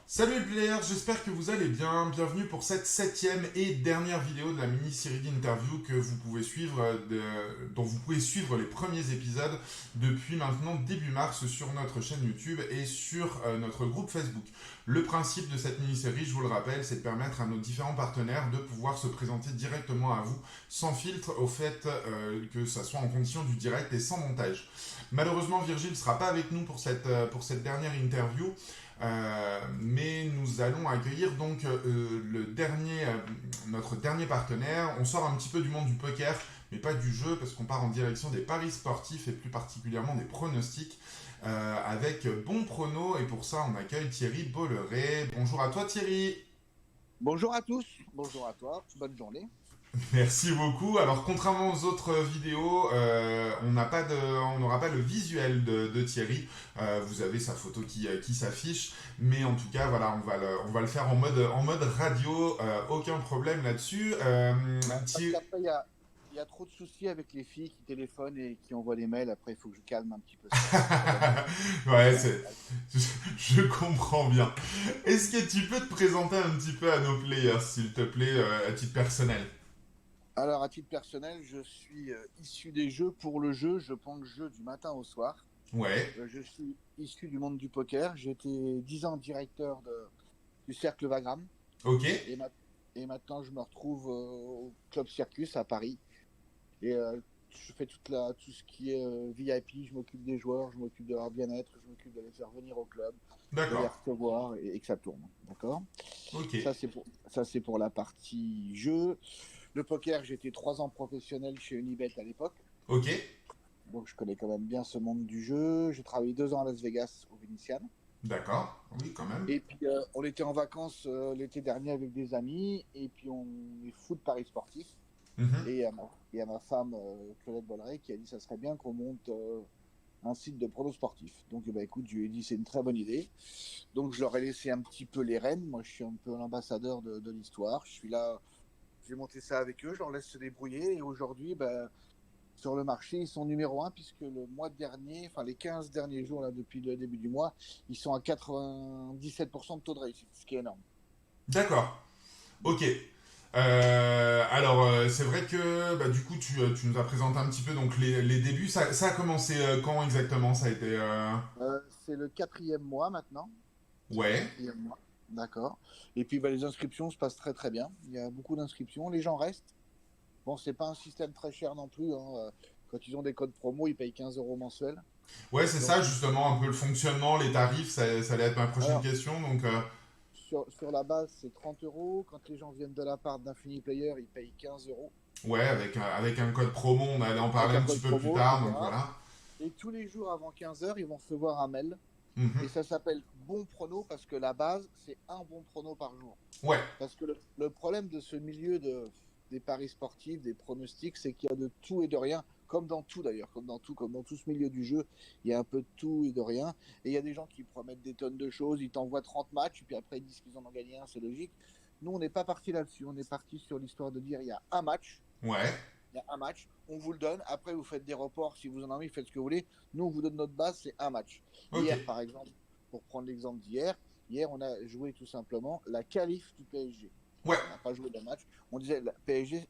Salut les players, j'espère que vous allez bien. Bienvenue pour cette septième et dernière vidéo de la mini-série d'interviews que vous pouvez suivre, dont vous pouvez suivre les premiers épisodes depuis maintenant début mars sur notre chaîne YouTube et sur notre groupe Facebook. Le principe de cette mini-série, je vous le rappelle, c'est de permettre à nos différents partenaires de pouvoir se présenter directement à vous, sans filtre, au fait que ça soit en condition du direct et sans montage. Malheureusement, Virgile ne sera pas avec nous pour cette dernière interview. Mais nous allons accueillir donc notre dernier partenaire. On sort un petit peu du monde du poker, mais pas du jeu, parce qu'on part en direction des paris sportifs et plus particulièrement des pronostics avec Bon Prono. Et pour ça, on accueille Thierry Bolloré. Bonjour à toi, Thierry. Bonjour à tous, bonjour à toi, bonne journée. Merci beaucoup. Alors, contrairement aux autres vidéos, on n'aura pas le visuel de Thierry. Vous avez sa photo qui s'affiche, mais en tout cas, voilà, on va le faire en mode radio. Aucun problème là-dessus. Parce qu'après, il y a trop de soucis avec les filles qui téléphonent et qui envoient des mails. Après, il faut que je calme un petit peu ça. Ça va mieux. Ouais, je comprends bien. Est-ce que tu peux te présenter un petit peu à nos players, s'il te plaît, à titre personnel? Alors, à titre personnel, je suis issu des jeux pour le jeu. Je prends le jeu du matin au soir. Ouais, Je suis issu du monde du poker. J'ai été 10 ans directeur du Cercle Vagram. ok, Et, et maintenant, je me retrouve au Club Circus à Paris. Et je fais tout ce qui est VIP, je m'occupe des joueurs, je m'occupe de leur bien-être, je m'occupe de les faire venir au club, de les d'accord, recevoir et que ça tourne. D'accord. ok, Ça, c'est pour la partie jeu. Le poker, j'étais 3 ans professionnel chez Unibet à l'époque. ok, Donc je connais quand même bien ce monde du jeu. J'ai travaillé 2 ans à Las Vegas au Venetian. d'accord, oui, quand même. Et puis on était en vacances l'été dernier avec des amis. Et puis on est fou de paris sportifs. Mhm. Et à ma femme, Claudette Bolloré, qui a dit ça serait bien qu'on monte un site de pronos sportifs. Donc, bah, écoute, je lui ai dit c'est une très bonne idée. Donc, je leur ai laissé un petit peu les rênes. Moi, je suis un peu l'ambassadeur de l'histoire. Je suis là, je vais monter ça avec eux, je leur laisse se débrouiller. Et aujourd'hui, bah, sur le marché, ils sont numéro un, puisque le mois dernier, enfin les 15 derniers jours, là, depuis le début du mois, ils sont à 97% de taux de réussite, ce qui est énorme. D'accord. Ok. C'est vrai que bah, du coup, tu nous as présenté un petit peu donc les débuts. Ça a commencé quand exactement? Ça a été. C'est le quatrième mois maintenant. C'est le Ouais. quatrième mois. D'accord. Et puis bah, les inscriptions se passent très très bien. Il y a beaucoup d'inscriptions. Les gens restent. Bon, c'est pas un système très cher non plus, hein. Quand ils ont des codes promo, ils payent 15 euros mensuels. Ouais, c'est Donc, ça justement un peu le fonctionnement, les tarifs. Ça allait être ma prochaine alors, question. Donc, sur la base, c'est 30 euros. Quand les gens viennent de la part d'Infini Player, ils payent 15 euros ouais, avec un code promo, on allait en parler avec un un petit code peu plus promo, tard. Donc etc. voilà. Et tous les jours avant 15 heures, ils vont recevoir un mail. Et Mhm. ça s'appelle bon prono parce que la base, c'est un bon prono par jour. Ouais. Parce que le problème de ce milieu des paris sportifs, des pronostics, c'est qu'il y a de tout et de rien, comme dans tout d'ailleurs, comme dans tout ce milieu du jeu, il y a un peu de tout et de rien. Et il y a des gens qui promettent des tonnes de choses, ils t'envoient 30 matchs, puis après ils disent qu'ils en ont gagné un, c'est logique. Nous, on n'est pas parti là-dessus, on est parti sur l'histoire de dire il y a un match, Ouais. il y a un match, on vous le donne, après vous faites des reports, si vous en avez envie, faites ce que vous voulez. Nous, on vous donne notre base, c'est un match. Ok. Hier, par exemple, pour prendre l'exemple d'hier, hier, on a joué tout simplement la qualif du PSG. Ouais. Voilà, on n'a pas joué de match. On disait, la PSG,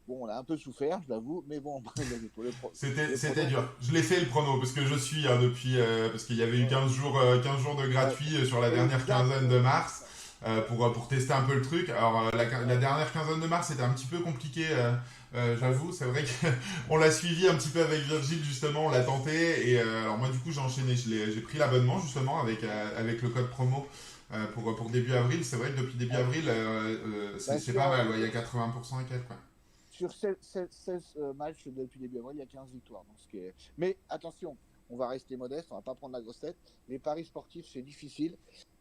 bon, on a un peu souffert, je l'avoue, mais bon, le C'était prono, dur. Je l'ai fait le prono parce que je suis depuis parce qu'il y avait eu ouais, 15 jours de ouais, gratuit sur la dernière quinzaine de exactement, c'est mars ça. pour tester un peu le truc. Alors la dernière quinzaine de mars c'était un petit peu compliqué, Ouais, j'avoue. C'est vrai qu'on l'a suivi un petit peu avec Virgile justement, on l'a tenté et alors moi du coup j'ai enchaîné. J'ai pris l'abonnement justement avec le code promo. Pour début avril, c'est vrai que depuis début ouais. avril, Ben, c'est pas mal, ouais, il y a 80% et quelques. Ouais. sur 16 matchs depuis début avril, il y a 15 victoires. Donc mais attention, on va rester modeste, on va pas prendre la grosse tête. Les paris sportifs, c'est difficile.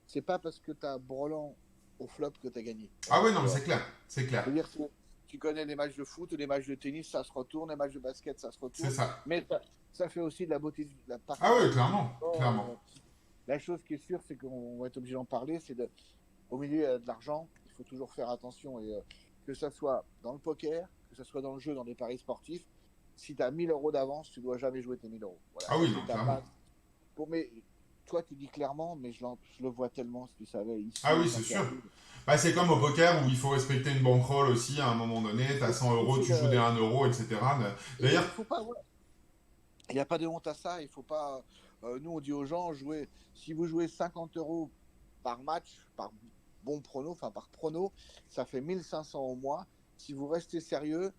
C'est pas parce que tu as Brolan au flop que tu as gagné. Ah Voilà, ouais, non, mais c'est clair, c'est clair, c'est-à-dire que tu connais les matchs de foot, les matchs de tennis, ça se retourne, les matchs de basket, ça se c'est retourne. ça. Mais ça fait aussi de la beauté, de la Ah ouais, particularité du clairement, sport. clairement. La chose qui est sûre, c'est qu'on va être obligé d'en parler, au milieu de l'argent, il faut toujours faire attention. Et que ça soit dans le poker, que ça soit dans le jeu, dans les paris sportifs, si tu as 1000 euros d'avance, tu dois jamais jouer tes 1000 euros. Voilà, Ah ça oui, c'est non, ta clairement. base. Mais toi, tu dis clairement, mais je le vois tellement, si tu savais, ici, Ah oui, en c'est sûr. interview. Bah, c'est comme au poker où il faut respecter une bankroll aussi à un moment donné. T'as 100 Et euros, c'est tu joues des le, 1 euro, etc. et D'ailleurs, il faut pas, ouais, il n'y a pas de honte à ça. Il faut pas. Nous, on dit aux gens, si vous jouez 50 euros par match, par bon prono, enfin par prono, ça fait 1500 au mois. Si vous restez sérieux,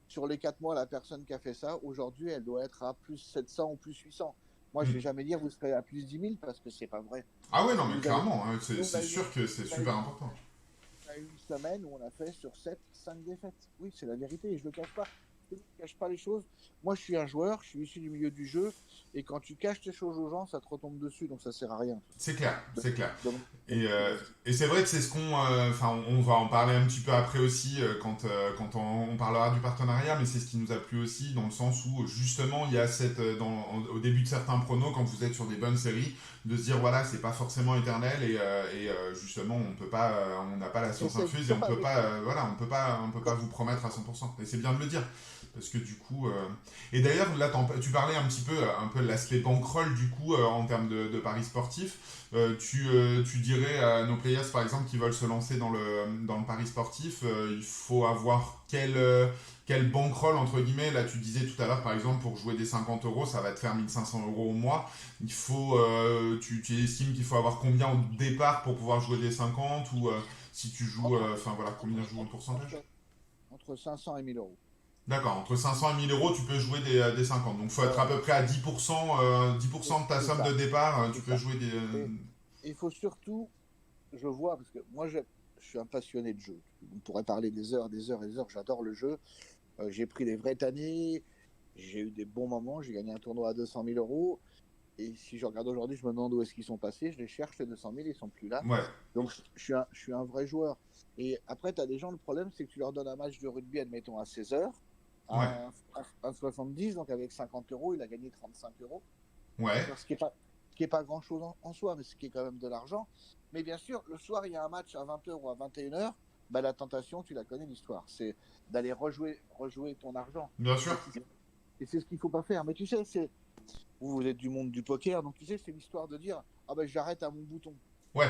sur les 4 mois, la personne qui a fait ça, aujourd'hui, elle doit être à plus 700 ou plus 800. Moi, je vais jamais dire vous serez à plus 10 000 parce que c'est pas vrai. ah ouais, non, Parce que mais vous avez. clairement, hein, Nous, c'est sûr que c'est on a super important. a eu une semaine où on a fait sur 7 5 défaites. Oui, c'est la vérité et je ne le cache pas. Je ne cache pas les choses. Moi, je suis un joueur, je suis issu du milieu du jeu et quand tu caches tes choses aux gens, ça te retombe dessus, donc ça sert à rien. C'est clair, Donc, c'est clair. donc, Et, donc, et c'est vrai que c'est ce qu'on... Enfin, on va en parler un petit peu après aussi quand on parlera du partenariat, mais c'est ce qui nous a plu aussi dans le sens où justement il y a au début de certains pronos, quand vous êtes sur des bonnes séries, de se dire voilà, c'est pas forcément éternel justement on peut pas, on n'a pas la science infuse et on peut pas, voilà, on peut pas vous promettre à 100%. Et c'est bien de le dire. Parce que du coup... Et d'ailleurs, là, tu parlais un peu de l'aspect bankroll, du coup, en termes de paris sportifs. Tu dirais à nos players, par exemple, qui veulent se lancer dans le pari sportif, il faut avoir quel bankroll, entre guillemets. Là, tu disais tout à l'heure, par exemple, pour jouer des 50 euros, ça va te faire 1500 euros au mois. Tu estimes qu'il faut avoir combien au départ pour pouvoir jouer des 50 ou si tu joues, enfin voilà, combien joues en pourcentage? entre 500 et 1000 euros. D'accord, entre 500 et 1000 euros, tu peux jouer des 50. Donc, il faut être à Voilà. peu près à 10%, 10% de ta C'est somme de ça. départ, tu C'est peux ça. jouer des... Et il faut surtout, je vois, parce que moi, je suis un passionné de jeu. On pourrait parler des heures, des heures et des heures. J'adore le jeu. J'ai pris des vraies années. J'ai eu des bons moments. J'ai gagné un tournoi à 200 000 euros. Et si je regarde aujourd'hui, je me demande où est-ce qu'ils sont passés. Je les cherche, les 200 000, ils sont plus là. Ouais, Donc, je suis un vrai joueur. Et après, tu as des gens, le problème, c'est que tu leur donnes un match de rugby, admettons, à 16 heures, ouais, à 70, donc avec 50 euros, il a gagné 35 euros. ouais. D'accord, ce qui est pas grand-chose en soi, mais ce qui est quand même de l'argent. Mais bien sûr, le soir, il y a un match à 20 heures ou à 21 heures. Bah, la tentation, tu la connais l'histoire, c'est d'aller rejouer ton argent. Bien sûr. Et c'est ce qu'il faut pas faire. Mais tu sais, vous êtes du monde du poker, donc tu sais, c'est l'histoire de dire ah ben j'arrête à mon bouton. Ouais,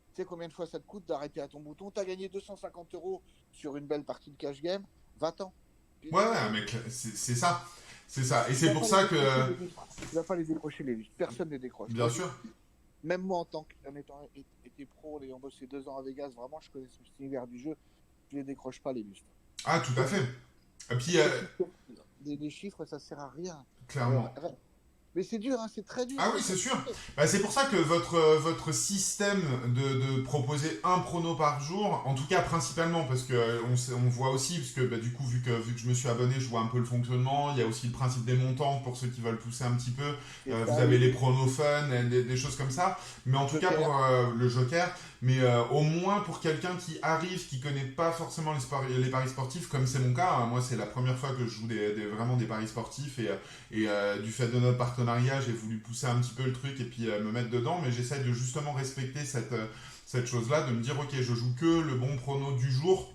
Tu sais combien de fois ça te coûte d'arrêter à ton bouton? Tu as gagné 250 euros sur une belle partie de cash game, va-t'en. Tu ouais, ne ouais, mais c'est ça. C'est ça. Et tu c'est vas pour pas les ça que... décrocher les vis. Tu vas pas les décrocher les vis. Personne ne les décroche. Bien Moi, sûr. même moi, en étant été pro, en ayant bossé 2 ans à Vegas, vraiment, je connais cet univers du jeu. Je les décroche pas les vis. Ah, tout à Donc, fait. Et puis, ce qui des chiffres, ça sert à rien. clairement. Mais c'est dur, hein, c'est très dur. Ah oui, c'est sûr. Bah, c'est pour ça que votre système de proposer un prono par jour, en tout cas principalement, parce que on voit aussi, parce que bah, du coup, vu que je me suis abonné, je vois un peu le fonctionnement. Il y a aussi le principe des montants pour ceux qui veulent pousser un petit peu. C'est Vous ça, avez oui. les pronos fun, des choses comme ça. Mais en tout cas, Joker. pour le Joker, mais au moins pour quelqu'un qui arrive, qui connaît pas forcément les paris sportifs, comme c'est mon cas, hein, moi c'est la première fois que je joue vraiment des paris sportifs et du fait de notre partenariat, j'ai voulu pousser un petit peu le truc et puis me mettre dedans, mais j'essaie de justement respecter cette chose-là, de me dire ok, je joue que le bon prono du jour,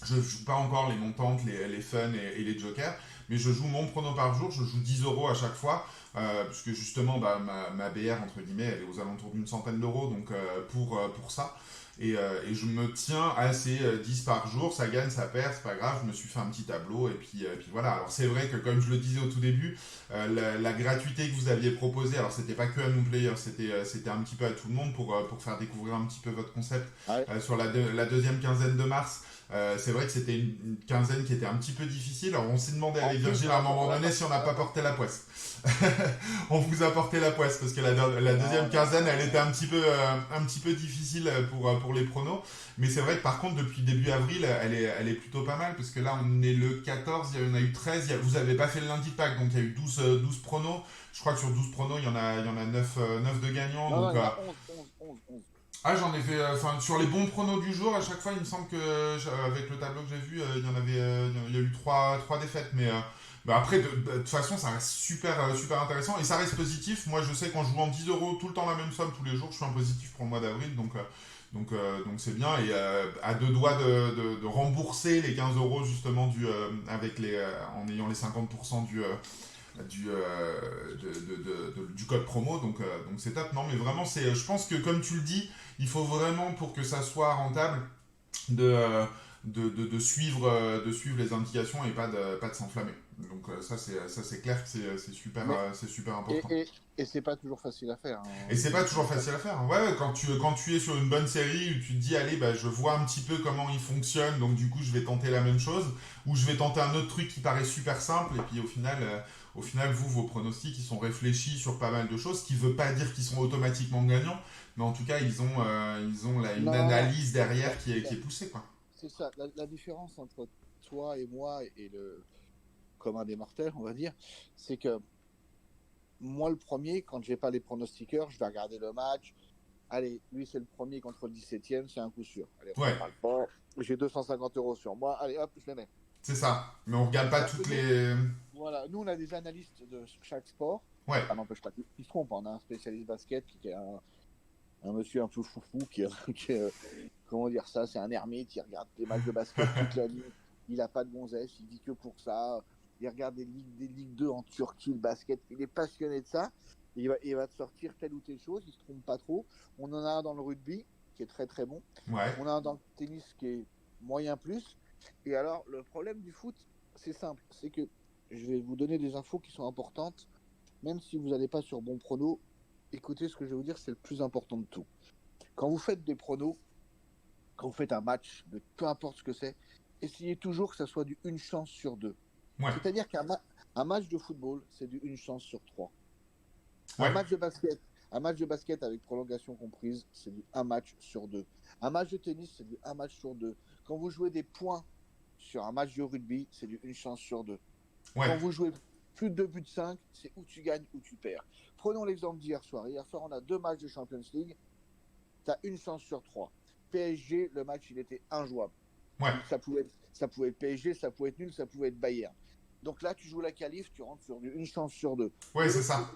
je joue pas encore les montantes, les fun et les jokers, mais je joue mon prono par jour, je joue 10 euros à chaque fois, puisque justement bah, ma BR entre guillemets elle est aux alentours d'une centaine d'euros donc pour ça. Et je me tiens à ces 10 par jour, ça gagne, ça perd, c'est pas grave, je me suis fait un petit tableau et puis voilà. Alors c'est vrai que comme je le disais au tout début, la gratuité que vous aviez proposée, alors c'était pas que à nous players, c'était un petit peu à tout le monde pour faire découvrir un petit peu votre concept Ouais. sur la deuxième quinzaine de mars. C'est vrai que c'était une quinzaine qui était un petit peu difficile. Alors on s'est demandé En avec plus, Virgile à un moment donné si on n'a pas porté la poisse. On vous a porté la poisse parce que la deuxième quinzaine elle était un petit peu difficile pour les pronos. Mais c'est vrai que par contre depuis début avril elle est plutôt pas mal parce que là on est le 14, il y en a eu 13, vous avez pas fait le lundi de Pâques donc il y a eu 12 pronos. Je crois que sur 12 pronos il y en a 9 de gagnants. non, non, Donc, il y en a 11. ah, j'en ai fait. Enfin, sur les bons pronos du jour, à chaque fois, il me semble que, avec le tableau que j'ai vu, il y a eu trois défaites. Mais bah après, de toute façon, ça reste super intéressant et ça reste positif. Moi, je sais qu'en jouant 10 euros tout le temps la même somme tous les jours, je suis un positif pour le mois d'avril. Donc c'est bien. Et à deux doigts de rembourser les 15 euros, justement, en ayant les 50% du code promo, donc c'est top. Non, mais vraiment, je pense que comme tu le dis, il faut vraiment, pour que ça soit rentable, de suivre les indications et pas de s'enflammer. Donc ça c'est clair que c'est super important. Et c'est pas toujours facile à faire. Et c'est pas toujours facile à faire. Ouais, quand tu es sur une bonne série où tu te dis, allez, bah, je vois un petit peu comment il fonctionne, donc du coup, je vais tenter la même chose, ou je vais tenter un autre truc qui paraît super simple, et puis au final vos pronostics, ils sont réfléchis sur pas mal de choses, ce qui veut pas dire qu'ils sont automatiquement gagnants, mais en tout cas, ils ont une analyse derrière qui est poussée, quoi. C'est ça. La différence entre toi et moi et le commun des mortels, on va dire, c'est que moi, le premier, quand j'ai pas les pronostiqueurs, je vais regarder le match. Allez, lui, c'est le premier contre le 17e, c'est un coup sûr. Allez, on Ouais. parle pas. J'ai 250 € sur moi. Allez, hop, je les mets. C'est ça. Mais on regarde pas toutes les... Voilà, nous, on a des analystes de chaque sport. Ouais. Ça n'empêche pas qu'ils se trompent. On a un spécialiste basket qui est un monsieur un peu foufou comment dire ça, c'est un ermite, il regarde les matchs de basket toute la nuit, il a pas de gonzesse, il dit que pour ça, il regarde des ligues 2 en Turquie, le basket, il est passionné de ça, il va te sortir telle ou telle chose, il se trompe pas trop. On en a un dans le rugby qui est très très bon, Ouais. on a un dans le tennis qui est moyen plus, et alors le problème du foot, c'est simple, c'est que je vais vous donner des infos qui sont importantes, même si vous n'allez pas sur bon prono, écoutez ce que je vais vous dire, c'est le plus important de tout. Quand vous faites des pronos, quand vous faites un match, de peu importe ce que c'est, essayez toujours que ça soit du 1 chance sur 2. Ouais. C'est-à-dire qu'un match de football, c'est du 1 chance sur 3. Ouais. Un match de basket avec prolongation comprise, c'est du 1 match sur 2. Un match de tennis, c'est du 1 match sur 2. Quand vous jouez des points sur un match de rugby, c'est du 1 chance sur 2. Ouais. Quand vous jouez plus de 2 buts 5, c'est où tu gagnes, où tu perds. Prenons l'exemple d'hier soir. Hier soir, on a 2 matchs de Champions League. Tu as 1 chance sur 3. PSG, le match, il était injouable. Ouais. Ça pouvait être PSG, ça pouvait être nul, ça pouvait être Bayern. Donc là, tu joues la qualif, tu rentres sur une chance sur 2. Ouais, c'est ça.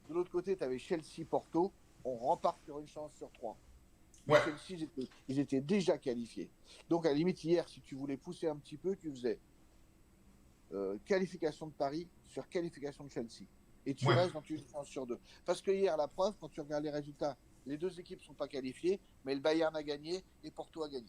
De l'autre côté, tu avais Chelsea-Porto, on repart sur 1 chance sur 3. Ouais. Chelsea, ils étaient déjà qualifiés. Donc à la limite, hier, si tu voulais pousser un petit peu, tu faisais qualification de Paris sur qualification de Chelsea. Et tu restes dans une chance sur 2. Parce que hier, la preuve, quand tu regardes les résultats, les deux équipes ne sont pas qualifiées, mais le Bayern a gagné et Porto a gagné.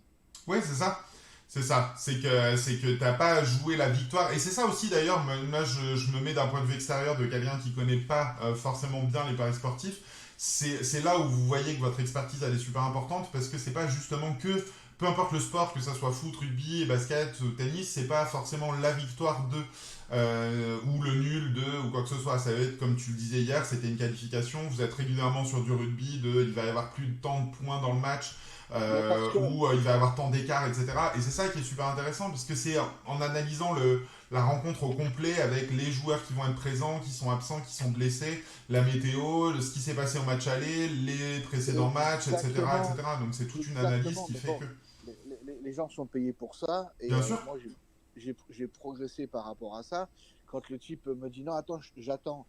Oui, c'est ça. C'est ça. C'est que t'as pas joué la victoire. Et c'est ça aussi d'ailleurs, moi je me mets d'un point de vue extérieur de quelqu'un qui connaît pas forcément bien les paris sportifs. C'est là où vous voyez que votre expertise elle est super importante parce que c'est pas justement que, peu importe le sport, que ça soit foot, rugby, basket, tennis, c'est pas forcément la victoire de ou le nul de ou quoi que ce soit. Ça va être comme tu le disais hier, c'était une qualification. Vous êtes régulièrement sur du rugby, il va y avoir plus de tant de points dans le match. Où il va y avoir tant d'écart, etc. Et c'est ça qui est super intéressant, parce que c'est en analysant la rencontre au complet avec les joueurs qui vont être présents, qui sont absents, qui sont blessés, la météo, ce qui s'est passé au match aller, les précédents matchs, etc., etc. Donc c'est toute une analyse qui fait que... Les gens sont payés pour ça, et Bien sûr. moi j'ai progressé par rapport à ça. Quand le type me dit non, attends, j'attends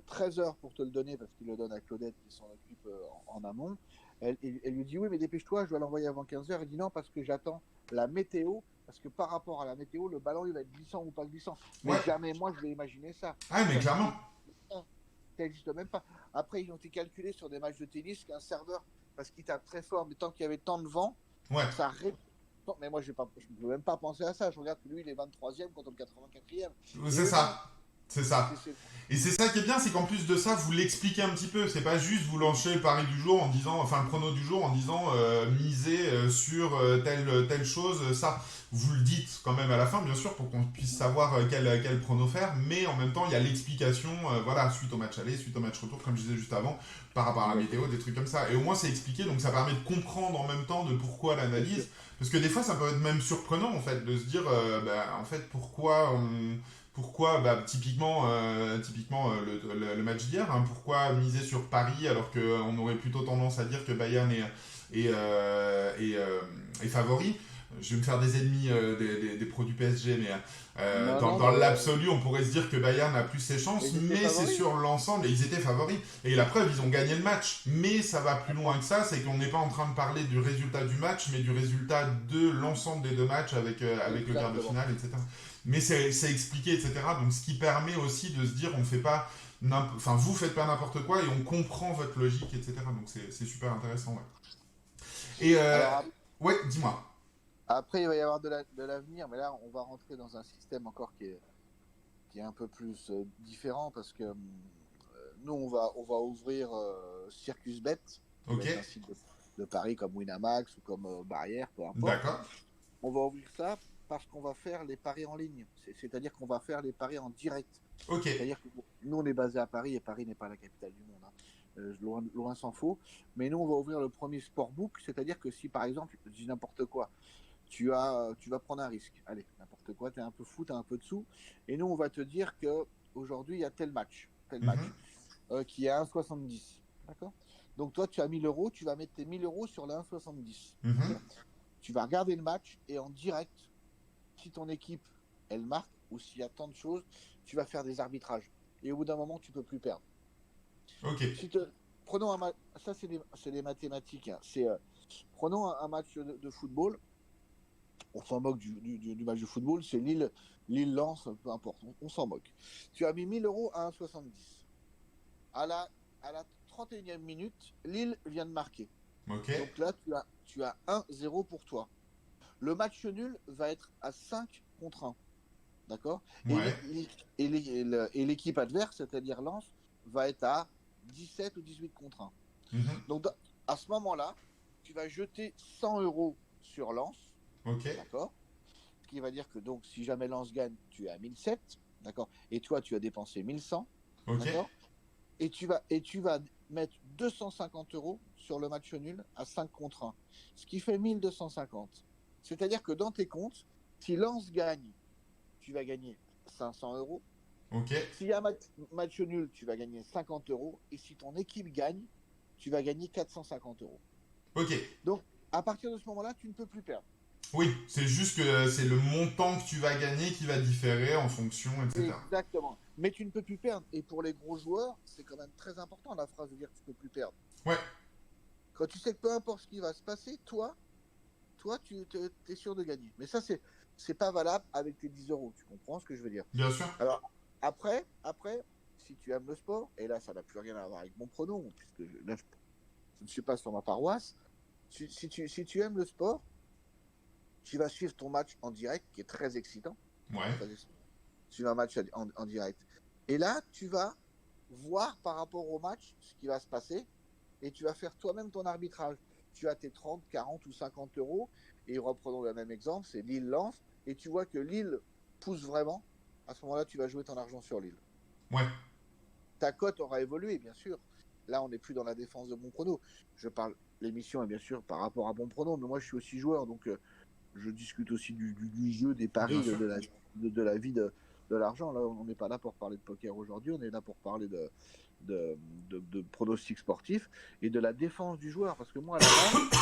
13 heures pour te le donner, parce qu'il le donne à Claudette qui s'en occupe en amont. Elle lui dit oui, mais dépêche-toi, je dois l'envoyer avant 15h. Elle dit non, parce que j'attends la météo, parce que par rapport à la météo, le ballon il va être glissant ou pas glissant. Mais jamais moi je vais imaginer ça. Ah, mais clairement. Ça n'existe même pas. Après, ils ont été calculés sur des matchs de tennis qu'un serveur, parce qu'il tape très fort, mais tant qu'il y avait tant de vent, ça mais moi je ne peux même pas penser à ça. Je regarde que lui il est 23e contre le 84e. C'est ça. C'est ça. Et c'est ça qui est bien, c'est qu'en plus de ça, vous l'expliquez un petit peu. C'est pas juste vous lancez le pari du jour en disant, enfin le prono du jour en disant misez sur telle chose, ça. Vous le dites quand même à la fin, bien sûr, pour qu'on puisse savoir quel prono faire, mais en même temps, il y a l'explication, voilà, suite au match aller, suite au match retour, comme je disais juste avant, par rapport à la météo, des trucs comme ça. Et au moins, c'est expliqué, donc ça permet de comprendre en même temps de pourquoi l'analyse. Parce que des fois, ça peut être même surprenant, en fait, de se dire, en fait, pourquoi, typiquement, le match d'hier, hein, pourquoi miser sur Paris alors qu'on aurait plutôt tendance à dire que Bayern est favori. Je vais me faire des ennemis des pros du PSG, mais dans l'absolu, on pourrait se dire que Bayern a plus ses chances, mais c'est sur l'ensemble, et ils étaient favoris. Et la preuve, ils ont gagné le match. Mais ça va plus loin que ça, c'est qu'on n'est pas en train de parler du résultat du match, mais du résultat de l'ensemble des deux matchs avec le quart de finale, etc. mais c'est expliqué, etc. Donc ce qui permet aussi de se dire, on fait pas, vous faites pas n'importe quoi et on comprend votre logique, etc. Donc c'est super intéressant, ouais. Et Alors ouais, dis-moi. après, il va y avoir de l'avenir, mais là, on va rentrer dans un système encore qui est un peu plus différent parce que nous, on va ouvrir CircusBet, qui va Ok, être un site de paris comme Winamax ou comme Barrière, peu importe. d'accord. On va ouvrir ça parce qu'on va faire les paris en ligne. C'est-à-dire qu'on va faire les paris en direct. Ok. C'est-à-dire que nous, on est basé à Paris et Paris n'est pas la capitale du monde. Loin s'en faut. Mais nous, on va ouvrir le premier sportbook. C'est-à-dire que si, par exemple, je dis n'importe quoi, tu vas prendre un risque. Allez, n'importe quoi, tu es un peu fou, tu as un peu de sous. Et nous, on va te dire qu'aujourd'hui, il y a tel match Mhm. qui est à 1,70. D'accord. Donc, toi, tu as 1000 euros, tu vas mettre tes 1000 euros sur le 1,70. Mhm. D'accord. Tu vas regarder le match et en direct, si ton équipe, elle marque ou s'il y a tant de choses, tu vas faire des arbitrages. Et au bout d'un moment, tu ne peux plus perdre. Ok. Si te... Prenons un match, ça c'est des mathématiques. Hein. Prenons un match de football. On s'en moque du match de football, c'est Lille-Lens, peu importe, on s'en moque. Tu as mis 1000 euros à 1,70. À la 31e minute, Lille vient de marquer. Ok. Donc là, tu as 1-0 pour toi. Le match nul va être à 5 contre 1. D'accord. Ouais. Et l'équipe adverse, c'est-à-dire Lens, va être à 17 ou 18 contre 1. Mhm. Donc à ce moment-là, tu vas jeter 100 euros sur Lens. Ok. D'accord. Ce qui va dire que donc si jamais Lens gagne, tu es à 1007. D'accord. Et toi, tu as dépensé 1100. Ok. D'accord. Et tu vas mettre 250 euros sur le match nul à 5 contre 1. Ce qui fait 1250. C'est-à-dire que dans tes comptes, si Lens gagne, tu vas gagner 500 euros. Ok. S'il y a match nul, tu vas gagner 50 euros. Et si ton équipe gagne, tu vas gagner 450 euros. Ok. Donc, à partir de ce moment-là, tu ne peux plus perdre. Oui, c'est juste que c'est le montant que tu vas gagner qui va différer en fonction, etc. Exactement. Mais tu ne peux plus perdre. Et pour les gros joueurs, c'est quand même très important la phrase de dire que tu ne peux plus perdre. Ouais, Quand tu sais que peu importe ce qui va se passer, toi tu es sûr de gagner. Mais ça, c'est pas valable avec tes 10 euros. Tu comprends ce que je veux dire? bien sûr. Alors, après, si tu aimes le sport, et là, ça n'a plus rien à voir avec mon pronom, puisque là, je ne suis pas sur ma paroisse. Si tu aimes le sport, tu vas suivre ton match en direct, qui est très excitant. Ouais. Suivre un match en direct. Et là, tu vas voir par rapport au match ce qui va se passer, et tu vas faire toi-même ton arbitrage. Tu as tes 30, 40 ou 50 euros, et reprenons le même exemple, c'est Lille-Lens, et tu vois que Lille pousse vraiment, à ce moment-là, tu vas jouer ton argent sur Lille. Ouais. Ta cote aura évolué, bien sûr. Là, on n'est plus dans la défense de Bon Prono. Je parle, l'émission est bien sûr par rapport à Bon Prono, mais moi, je suis aussi joueur, donc je discute aussi du jeu, des Bien paris, sûr. de la vie de l'argent. Là, on n'est pas là pour parler de poker aujourd'hui, on est là pour parler de pronostics sportifs et de la défense du joueur. Parce que moi, à la base,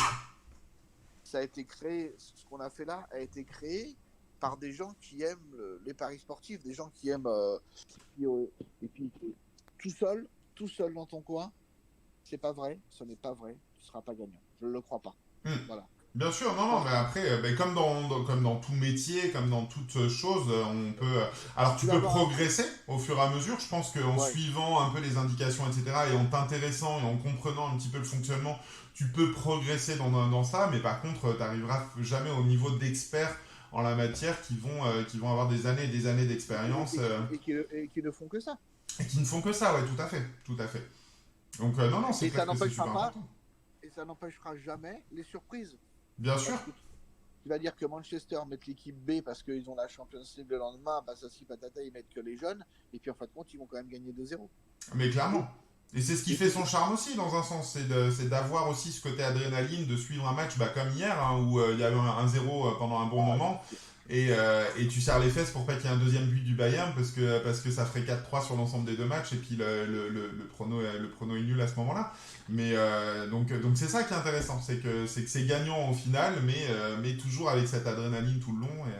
ça a été créé, ce qu'on a fait là a été créé par des gens qui aiment les paris sportifs, des gens qui aiment. Et puis, tout seul dans ton coin, c'est pas vrai, ce n'est pas vrai, tu seras pas gagnant. Je ne le crois pas. Voilà. Bien sûr, non, Je non, pense mais que après, comme dans tout métier, comme dans toute chose, on peut. Alors, tu tu vas peux avoir un. progresser au fur et à mesure. Je pense qu'en Ouais. suivant un peu les indications, etc., et en t'intéressant et en comprenant un petit peu le fonctionnement, tu peux progresser dans ça, mais par contre, tu n'arriveras jamais au niveau d'experts en la matière qui vont avoir des années et des années d'expérience Et qui ne font que ça. et qui ne font que ça, ouais, tout à fait, tout à fait. Donc, non, non, c'est Et ça clair que c'est n'empêchera super pas, important. et ça n'empêchera jamais les surprises. Bien sûr, Parce que tu vas dire que Manchester met l'équipe B parce qu'ils ont la Champions League le lendemain, bah ça si patata, ils mettent que les jeunes, et puis en fin de compte, ils vont quand même gagner 2-0. mais Et, clairement. Et c'est ce qui et fait c'est son charme aussi, dans un sens. C'est d'avoir aussi ce côté adrénaline, de suivre un match comme hier, hein, où il y avait un 0 pendant un bon moment. Et tu serres les fesses pour pas qu'il y ait un deuxième but du Bayern, parce que ça ferait 4-3 sur l'ensemble des deux matchs, et puis le prono est nul à ce moment-là. Mais donc c'est ça qui est intéressant, c'est gagnant au final, mais toujours avec cette adrénaline tout le long. bien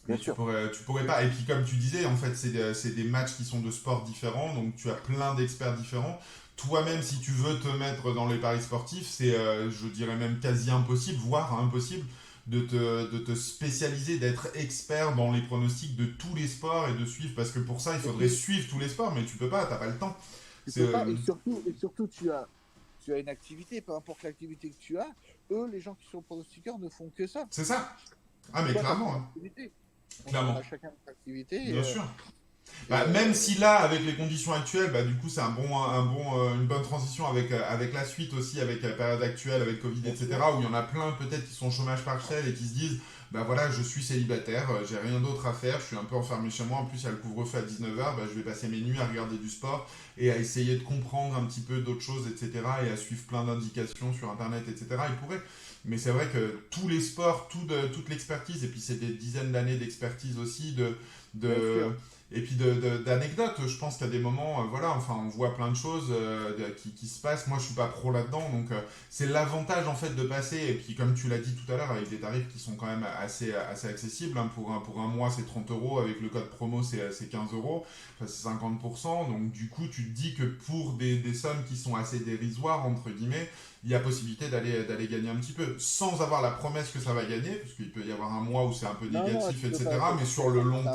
Mais tu sûr. pourrais pas. Et puis comme tu disais, en fait, c'est des matchs qui sont de sports différents, donc tu as plein d'experts différents. Toi-même, si tu veux te mettre dans les paris sportifs, c'est, je dirais même quasi impossible, voire impossible, de te spécialiser, d'être expert dans les pronostics de tous les sports et de suivre, parce que pour ça, il faudrait suivre tous les sports, mais tu peux pas, t'as pas le temps. Tu peux pas, et surtout tu as une activité, peu importe l'activité que tu as, eux, les gens qui sont pronostiqueurs ne font que ça. C'est ça. Ah, mais clairement. Hein. Clairement. On a chacun notre activité. Bien sûr. Bah, même si là, avec les conditions actuelles, bah, du coup, c'est une bonne transition avec la suite aussi, avec la période actuelle, avec Covid, etc., où il y en a plein peut-être qui sont au chômage partiel et qui se disent, bah voilà, je suis célibataire, j'ai rien d'autre à faire, je suis un peu enfermé chez moi, en plus il y a le couvre-feu à 19h, bah, je vais passer mes nuits à regarder du sport et à essayer de comprendre un petit peu d'autres choses, etc., et à suivre plein d'indications sur Internet, etc., ils pourraient. Mais c'est vrai que tous les sports, toute l'expertise, et puis c'est des dizaines d'années d'expertise aussi, et puis d'anecdotes. Je pense qu'il y a des moments, voilà, enfin, on voit plein de choses qui se passent. Moi, je suis pas pro là-dedans, donc c'est l'avantage en fait de passer. Et puis, comme tu l'as dit tout à l'heure, avec des tarifs qui sont quand même assez accessibles. Hein, pour un mois, c'est 30 €. Avec le code promo, c'est 15 €. Enfin, c'est 50%. Donc, du coup, tu te dis que pour des sommes qui sont assez dérisoires, entre guillemets, il y a possibilité d'aller gagner un petit peu, sans avoir la promesse que ça va gagner, parce qu'il peut y avoir un mois où c'est un peu négatif, etc. Mais sur le long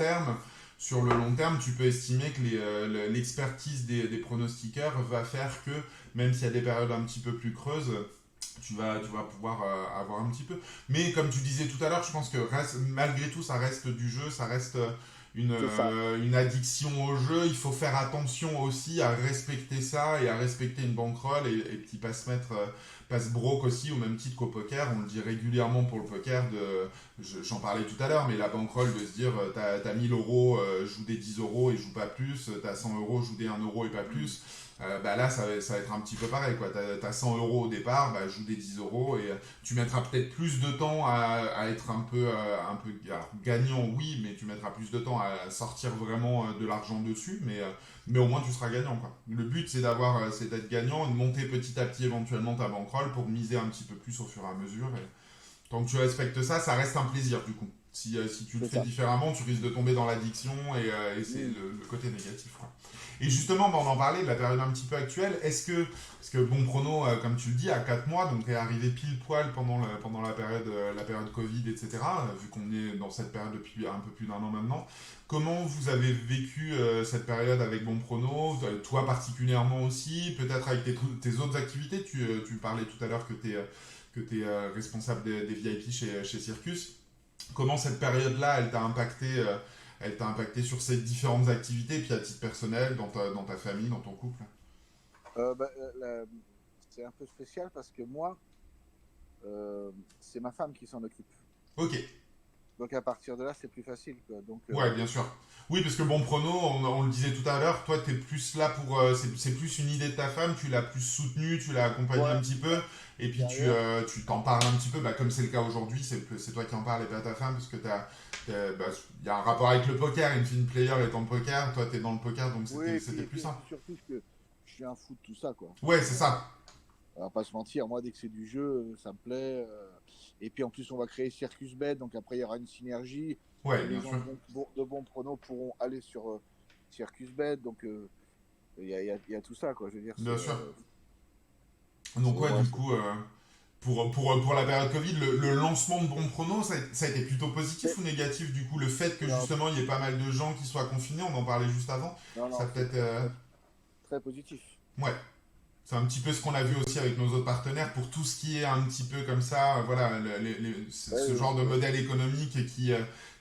terme, tu peux estimer que l'expertise des pronostiqueurs va faire que, même s'il y a des périodes un petit peu plus creuses, tu vas pouvoir avoir un petit peu. Mais comme tu disais tout à l'heure, je pense que malgré tout, ça reste du jeu, ça reste une addiction au jeu. Il faut faire attention aussi à respecter ça et à respecter une bankroll et puis pas se broke aussi au même titre qu'au poker. On le dit régulièrement pour le poker, j'en parlais tout à l'heure, mais la bankroll de se dire t'as 1000 €, joue des 10 € et joue pas plus, t'as 100 €, joue des 1 € et pas plus. Bah là, ça va être un petit peu pareil, quoi. T'as 100 € au départ, bah, joue des 10 € et tu mettras peut-être plus de temps à être un peu alors, gagnant, oui, mais tu mettras plus de temps à sortir vraiment de l'argent dessus, mais au moins tu seras gagnant, quoi. Le but, c'est d'être gagnant et de monter petit à petit éventuellement ta bankroll pour miser un petit peu plus au fur et à mesure. Et tant que tu respectes ça, ça reste un plaisir, du coup. Si tu le fais différemment, tu risques de tomber dans l'addiction et c'est le côté négatif, quoi. Et justement, bah, on en parlait de la période un petit peu actuelle. Parce que bon prono, comme tu le dis, à 4 mois, donc est arrivé pile poil pendant la période Covid, etc., vu qu'on est dans cette période depuis un peu plus d'1 an maintenant. Comment vous avez vécu cette période avec bon prono, toi particulièrement aussi, peut-être avec tes autres activités, tu parlais tout à l'heure que tu es responsable des VIP chez Circus. Comment cette période-là, elle t'a impacté sur ces différentes activités, puis à titre personnel, dans ta famille, dans ton couple? C'est un peu spécial parce que moi, c'est ma femme qui s'en occupe. Ok. Donc à partir de là, c'est plus facile, quoi. Donc, ouais, bien sûr. Oui, parce que bon prono, on le disait tout à l'heure, toi, t'es plus là pour... c'est plus une idée de ta femme, tu l'as plus soutenue, tu l'as accompagnée un petit peu, et puis tu t'en parles un petit peu, bah, comme c'est le cas aujourd'hui, c'est toi qui en parles et pas ta femme, parce que y a un rapport avec le poker, une fine player étant le poker, toi t'es dans le poker, donc c'était plus simple. Surtout que je suis un fou de tout ça, quoi. Ouais, c'est ça. On va pas se mentir, moi, dès que c'est du jeu, ça me plaît. Et puis en plus, on va créer Circus Bet, donc après, il y aura une synergie. Ouais, les bien gens sûr. de bons pronos pourront aller sur Circus Bet, donc il y a tout ça, quoi. Je veux dire, bien sûr. Donc ouais, du coup, pour la période Covid, le lancement de Bon Prono, ça a été plutôt positif ou négatif, du coup, le fait que justement il y ait pas mal de gens qui soient confinés, on en parlait juste avant, ça peut-être... très positif. Ouais. C'est un petit peu ce qu'on a vu aussi avec nos autres partenaires pour tout ce qui est un petit peu comme ça, voilà, ce genre de modèle économique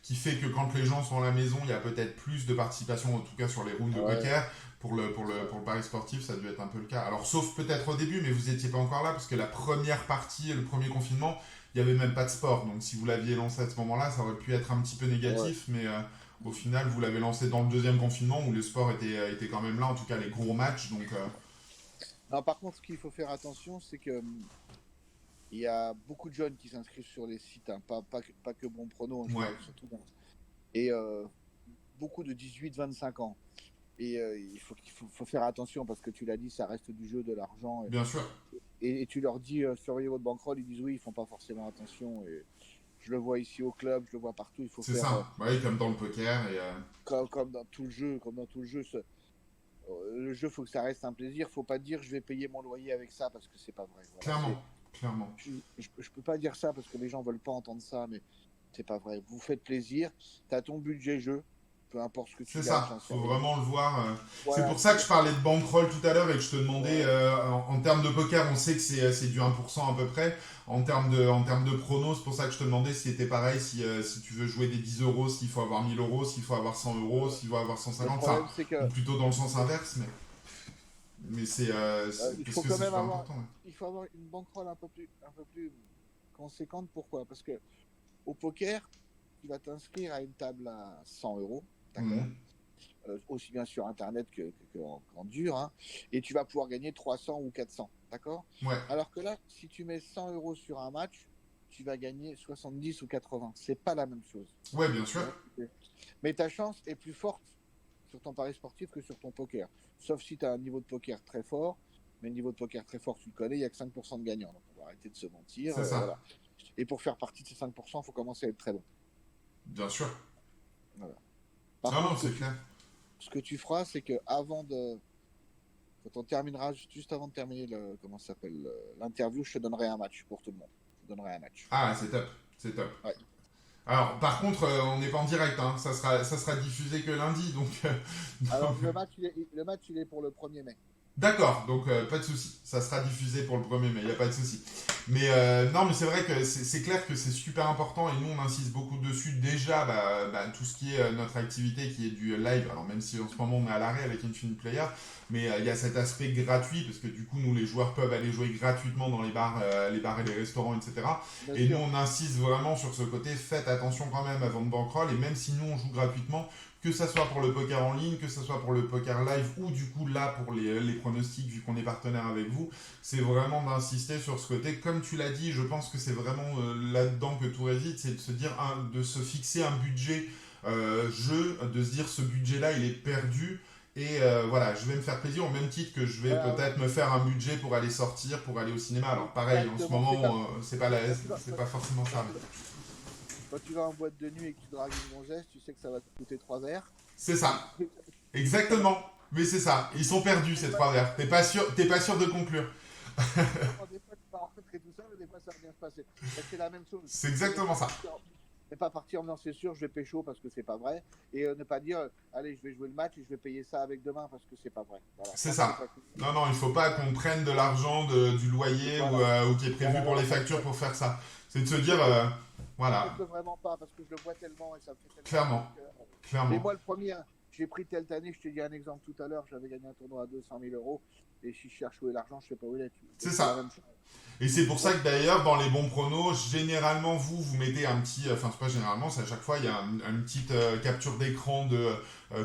qui fait que quand les gens sont à la maison, il y a peut-être plus de participation, en tout cas sur les rooms de poker. Pour le pari sportif, ça a dû être un peu le cas. Alors, sauf peut-être au début, mais vous n'étiez pas encore là, parce que la première partie, le premier confinement, il n'y avait même pas de sport. Donc, si vous l'aviez lancé à ce moment-là, ça aurait pu être un petit peu négatif, mais au final, vous l'avez lancé dans le deuxième confinement, où le sport était quand même là, en tout cas les gros matchs. Donc... Non, par contre, ce qu'il faut faire attention, c'est que il y a beaucoup de jeunes qui s'inscrivent sur les sites, hein, pas que Bon Prono, hein, surtout et beaucoup de 18-25 ans. Et il faut faire attention parce que tu l'as dit, ça reste du jeu, de l'argent. Bien sûr. Et tu leur dis, surveillez votre bankroll, ils disent oui, ils font pas forcément attention. Et je le vois ici au club, je le vois partout. Il faut c'est faire, ça, oui, comme dans le poker. Comme dans tout le jeu, le jeu, faut que ça reste un plaisir. Faut pas dire je vais payer mon loyer avec ça parce que c'est pas vrai. Voilà, Clairement. clairement. Je peux pas dire ça parce que les gens veulent pas entendre ça, mais c'est pas vrai. Vous faites plaisir, tu as ton budget jeu, peu importe ce que tu C'est gagnes, ça, j'en sais faut rien. vraiment le voir. C'est Voilà, pour ça que je parlais de bankroll tout à l'heure et que je te demandais, ouais. en termes de poker, on sait que c'est du 1% à peu près. En termes de pronos, c'est pour ça que je te demandais si c'était pareil, si tu veux jouer des 10 euros, s'il faut avoir 1000 euros, s'il faut avoir 100 euros, Euh, s'il faut avoir le 150, enfin, problème, c'est ou que plutôt dans le sens inverse, mais il parce faut que quand c'est même super avoir, important. Ouais. il faut avoir une bankroll un peu plus conséquente. Pourquoi? Parce que au poker, tu vas t'inscrire à une table à 100 euros, d'accord? Mhm. Aussi bien sur Internet qu'en dur, hein, et tu vas pouvoir gagner 300 ou 400, d'accord? Ouais, Alors que là, si tu mets 100 euros sur un match, tu vas gagner 70 ou 80. C'est pas la même chose. ouais, bien sûr. Mais ta chance est plus forte sur ton pari sportif que sur ton poker. Sauf si tu as un niveau de poker très fort. Mais le niveau de poker très fort, tu le connais, il n'y a que 5% de gagnants. Donc on va arrêter de se mentir. C'est ça, Voilà. Et pour faire partie de ces 5%, il faut commencer à être très bon. bien sûr. Voilà. Par Non, non, contre, c'est clair. ce que tu feras, c'est que avant de, quand on terminera, juste avant de terminer comment ça s'appelle, l'interview, je te donnerai un match pour tout le monde. Je te donnerai un match. Ah, c'est top, c'est top. Ouais. Alors, par contre, on n'est pas en direct, hein. Ça sera diffusé que lundi, donc. Alors, le match, il est pour le 1er mai. D'accord, donc pas de souci. Ça sera diffusé pour le 1er mai, il n'y a pas de souci. Mais non, mais c'est vrai que c'est clair que c'est super important et nous on insiste beaucoup dessus. Déjà, tout ce qui est notre activité qui est du live, alors même si en ce moment on est à l'arrêt avec Infinite Player, mais il y a cet aspect gratuit parce que du coup nous les joueurs peuvent aller jouer gratuitement dans les bars et les restaurants, etc. Bien Et nous sûr. on insiste vraiment sur ce côté, faites attention quand même avant de bankroll et même si nous on joue gratuitement, que ça soit pour le poker en ligne, que ça soit pour le poker live ou du coup là pour les pronostics vu qu'on est partenaire avec vous, c'est vraiment d'insister sur ce côté. Comme tu l'as dit, je pense que c'est vraiment là-dedans que tout réside, c'est de se dire, de se fixer un budget jeu, de se dire ce budget-là il est perdu. Et voilà, je vais me faire plaisir au même titre que je vais Voilà, peut-être me faire un budget pour aller sortir, pour aller au cinéma. Alors pareil, en ce exactement. moment, Quand tu vas, c'est pas forcément quand ça. tu vas- quand tu vas en boîte de nuit et que tu dragues une gonzesse, tu sais que ça va te coûter 3 verres. C'est ça, Voilà. exactement. Mais c'est ça, ils sont perdus ces trois verres. T'es pas sûr de conclure. Non, des fois, tu pars en retrait tout ça, mais des fois, ça va bien se passer. Ben, c'est la même chose. C'est C'est exactement ça. ne pas partir en disant c'est sûr, je vais pécho parce que c'est pas vrai. Et ne pas dire allez, je vais jouer le match et je vais payer ça avec demain parce que c'est pas vrai. Voilà. C'est Tant que c'est ça. pas fini. Non, non, il faut pas qu'on prenne de l'argent du loyer Voilà. ou qui est prévu Voilà, pour les voilà. factures pour faire ça. C'est de se dire, voilà, Faites-le vraiment pas parce que je le vois tellement et ça me fait tellement mal clairement, au cœur. Mais clairement. moi, le premier, hein, j'ai pris telle année, je t'ai dit un exemple tout à l'heure, j'avais gagné un tournoi à 200 000 euros. Et si je cherche où est l'argent, je sais pas où il est. C'est C'est la ça. même chose. Et c'est pour ça que d'ailleurs, dans les bons pronos, généralement, vous mettez un petit. Enfin, c'est pas généralement, c'est à chaque fois, il y a une petite capture d'écran de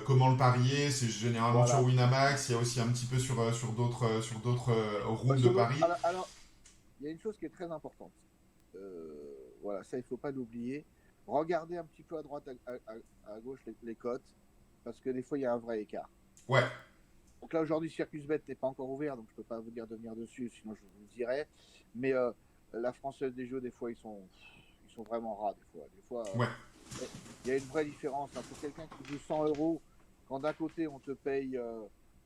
comment le parier. C'est généralement sur Voilà. Winamax. Il y a aussi un petit peu sur d'autres rooms de paris. Alors, il y a une chose qui est très importante. Voilà, ça, il ne faut pas l'oublier. Regardez un petit peu à droite, à gauche les cotes, parce que des fois, il y a un vrai écart. Ouais, Donc là, aujourd'hui, Circusbet n'est pas encore ouvert, donc je ne peux pas vous dire de venir dessus, sinon je vous le dirai. Mais la Française des Jeux, des fois, ils sont vraiment ras. Des fois, ouais, il y a une vraie différence entre quelqu'un qui joue 100 euros, quand d'un côté, on te paye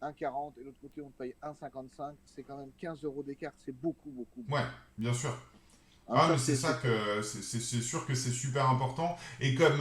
1,40 et de l'autre côté, on te paye 1,55. C'est quand même 15 euros d'écart. C'est beaucoup, beaucoup, ouais, beaucoup. bien sûr. Hein, Ah, ça, mais c'est ça que c'est sûr que c'est super important. Et comme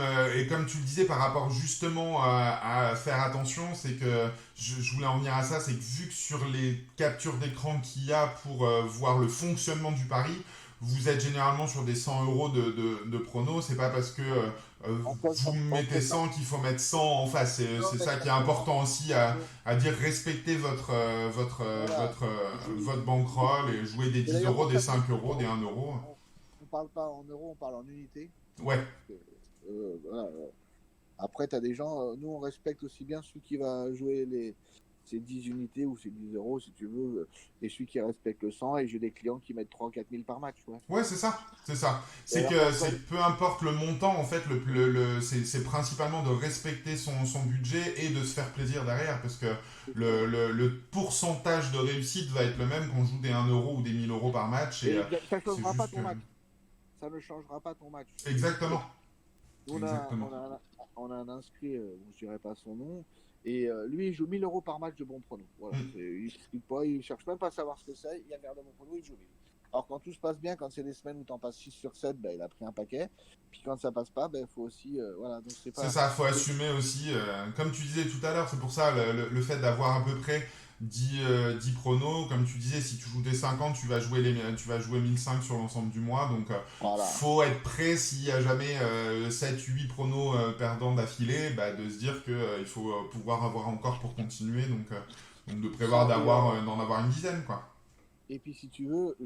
tu le disais par rapport justement à faire attention, c'est que je voulais en venir à ça, c'est que vu que sur les captures d'écran qu'il y a pour voir le fonctionnement du pari, vous êtes généralement sur des 100 euros de pronos. C'est pas parce que vous mettez 100 qu'il faut mettre 100 en face. C'est ça qui est important aussi à dire respecter Voilà. votre bankroll et jouer des Et 10 d'ailleurs, euros, pour des ça, 5 euros, des 1 euro. on parle pas en euros, on parle en unités. Ouais, Voilà. Après, tu as des gens, nous, on respecte aussi bien celui qui va jouer ces 10 unités ou ces 10 euros, si tu veux, et celui qui respecte le 100. Et j'ai des clients qui mettent 3 ou 4 000 par match. Ouais. ouais, c'est ça, c'est ça. Et C'est alors, que c'est peu importe le montant, en fait, c'est principalement de respecter son budget et de se faire plaisir derrière, parce que le pourcentage de réussite va être le même qu'on joue des 1 euro ou des 1000 euros par match, et et ça ne c'est changera pas juste que... ton match. Ça ne changera pas ton match. Exactement, On a, exactement. on a, on a un inscrit, je dirais pas son nom, et lui, il joue 1 000 euros par match de bon prono. Voilà. Mm. Il ne cherche même pas à savoir ce que c'est, il regarde mon prono, il joue 1000. Alors quand tout se passe bien, quand c'est des semaines où t'en passes 6 sur 7, il a pris un paquet. Puis quand ça passe pas, il faut aussi... voilà, donc c'est C'est pas... ça, faut assumer aussi, comme tu disais tout à l'heure, c'est pour ça le fait d'avoir à peu près 10 pronos, comme tu disais, si tu joues des 50, tu vas jouer 1005 sur l'ensemble du mois, donc Voilà. faut être prêt s'il y a jamais 7-8 pronos perdants d'affilée, de se dire qu'il faut pouvoir avoir encore pour continuer, donc de prévoir Ça, d'en avoir une dizaine, quoi. et puis si tu veux,